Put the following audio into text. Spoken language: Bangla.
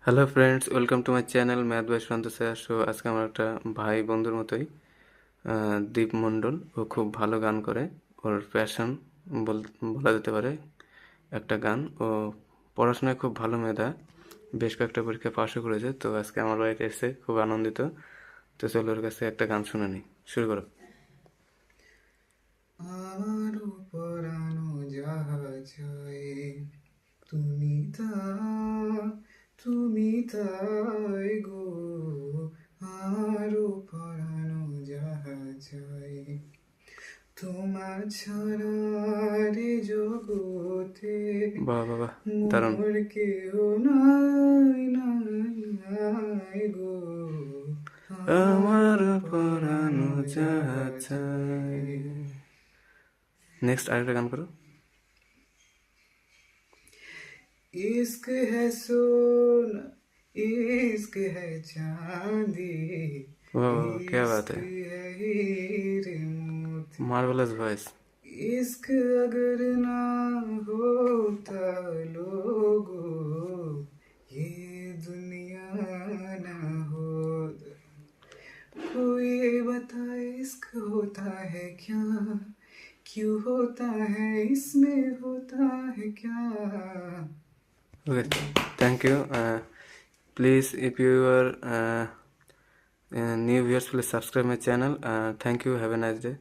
Hello friends, welcome to my channel math by Sushant sir. So আজকে আমার একটা ভাই বন্ধুর মতোই দীপ মণ্ডল। ও খুব ভালো গান করে। ওর প্যাশন বলা যেতে পারে একটা গান। ও পড়াশোনায় খুব ভালো মেধা, বেশ কয়েকটা পরীক্ষা পাশও করেছে। তো আজকে আমার বাড়িতে এসে খুব আনন্দিত। তো চলো ওর কাছে একটা গান শুনে নিই। শুরু করো। আমার পরানো যাহা চাই তুমি তা তুমি তাই গো। আমার পরানো যাহা চাই তোমার ছাড়া রে জগতে বাহ বাহ বাহ, দারুণ। মোর কেহ নাই নাই নাই গো। আমার আমার পরানো পরানো যাহা যাহা চাই। চাই। নেক্সট আরেকটা গান করো। इश्क है सोना, इश्क है चांदी, वाह, क्या बात इश्क है। है हीरे मोती। Marvellous voice. इश्क अगर ना होता लोगो, ये दुनिया ना होता। कोई बता इश्क होता है क्या, क्यों होता है, इसमें होता है क्या। Okay, thank you. Please, if you are new viewers, please subscribe my channel. Thank you. Have a nice day.